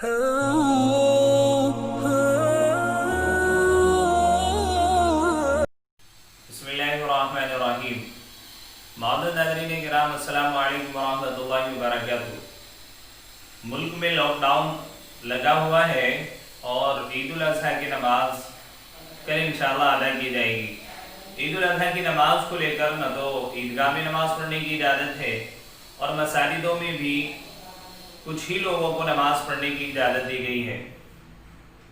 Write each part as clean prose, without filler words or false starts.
बिस्मिल्लाहिर्रहमानिर्रहीम। मौजूद नाज़रीन किराम, अस्सलामु अलैकुम वरहमतुल्लाहि वबरकातुहू। मुल्क में लॉकडाउन लगा हुआ है और ईद उल अज़हा की नमाज कल इंशाअल्लाह अदा की जाएगी। ईद उल अज़हा की नमाज को लेकर न तो ईदगाह में नमाज पढ़ने की इजाज़त है और मसाजिदों में भी कुछ ही लोगों को नमाज पढ़ने की इजाज़त दी गई है।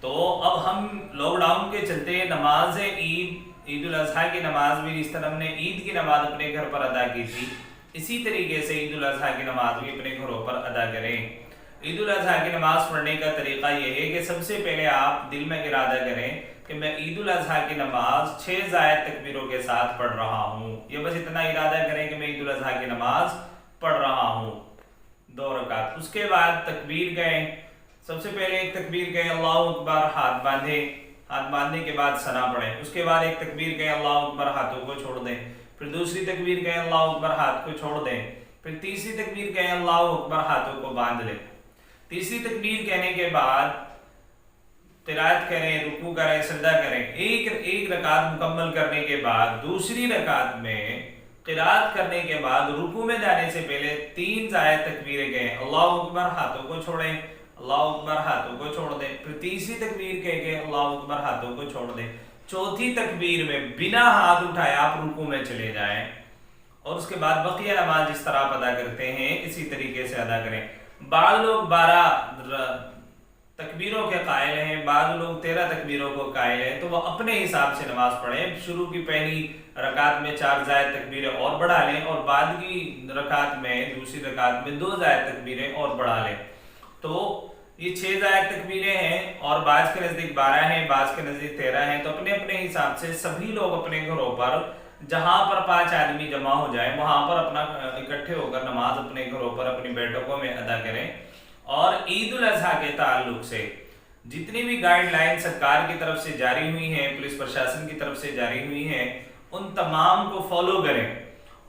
तो अब हम लॉकडाउन के चलते नमाज ईद उल अज़हा की नमाज भी, जिस तरह हमने ईद की नमाज अपने घर पर अदा की थी, इसी तरीके से ईद उल अज़हा की नमाज भी अपने घरों पर अदा करें। ईद उल अज़हा की नमाज पढ़ने का तरीका यह है कि सबसे पहले आप दिल में इरादा करें कि मैं ईद उल अज़हा की नमाज 6 ज़ायद तकबीरों के साथ पढ़ रहा हूँ। ये बस इतना इरादा करें कि मैं ईद उल अज़हा की नमाज पढ़ रहा हूँ 2 रकात। उसके बाद तकबीर गए, सबसे पहले एक तकबीर गए अल्लाहु अकबर, हाथ बांधे, हाथ बांधने के बाद सना पढ़ें। उसके बाद एक तकबीर गए अल्लाहु अकबर, हाथों को छोड़ दें। फिर दूसरी तकबीर गए अल्लाहु अकबर, हाथ को छोड़ दें। फिर तीसरी तकबीर गए अल्लाहु अकबर, हाथों को बांध लें। तीसरी तकबीर कहने के बाद तिलावत करें, रुकू करें, सजदा करें। एक रकात मुकम्मल करने के बाद दूसरी रकात में क़िराअत करने के बाद रुकू में जाने से पहले 3 ज़ायद तकबीरें गए अल्लाहु अकबर, हाथों को छोड़ें, अल्लाहु अकबर, हाथों को छोड़ दें। फिर तीसरी तकबीर कह के अल्लाहु अकबर, हाथों को छोड़ दें। चौथी तकबीर में बिना हाथ उठाए आप रुकू में चले जाएं और उसके बाद बकिया नमाज जिस तरह आप अदा करते हैं इसी तरीके से अदा करें। बाद लोग 12 तकबीरों के कायल हैं, बाद लोग 13 तकबीरों को कायल हैं, तो वह अपने हिसाब से नमाज पढ़ें। शुरू की पहली रकात में 4 ज़ायद तकबीरें और बढ़ा लें और बाद की रकात में, दूसरी रकात में 2 ज़ायद तकबीरें और बढ़ा लें। तो ये 6 ज़ायद तकबीरें हैं और बाज के नज़दीक 12 हैं, बाज के नज़दीक 13 हैं। तो अपने अपने हिसाब से सभी लोग अपने घरों पर जहां पर 5 आदमी जमा हो जाए वहां पर अपना इकट्ठे होकर नमाज अपने घरों पर अपनी बैठकों में अदा करें। और ईद उल अज़हा के ताल्लुक से जितनी भी गाइडलाइन सरकार की तरफ से जारी हुई हैं, पुलिस प्रशासन की तरफ से जारी हुई हैं, उन तमाम को फॉलो करें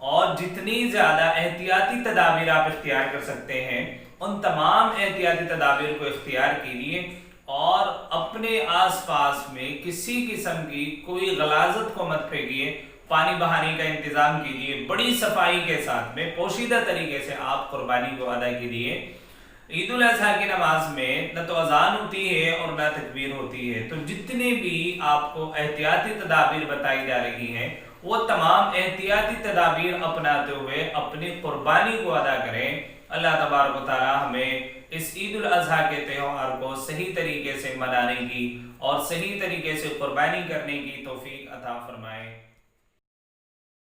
और जितनी ज़्यादा एहतियाती तदाबीर आप इख्तियार कर सकते हैं उन तमाम एहतियाती तदाबीर को इख्तियार कीजिए और अपने आसपास में किसी किस्म की कोई गलाजत को मत फेंकिए। पानी बहाने का इंतज़ाम कीजिए, बड़ी सफाई के साथ में पोशीदा तरीके से आप कुर्बानी को अदा कीजिए। ईद उल अज़हा की नमाज में न तो अजान होती है और न तकबीर होती है, तो जितने भी आपको एहतियाती तदाबीर बताई जा रही हैं वो तमाम एहतियाती तदाबीर अपनाते हुए अपनी कुर्बानी को अदा करें। अल्लाह तबारक व तआला हमें इस ईद उल अज़हा के त्यौहार को सही तरीके से मनाने की और सही तरीके से कुर्बानी करने की तौफीक अता फरमाए।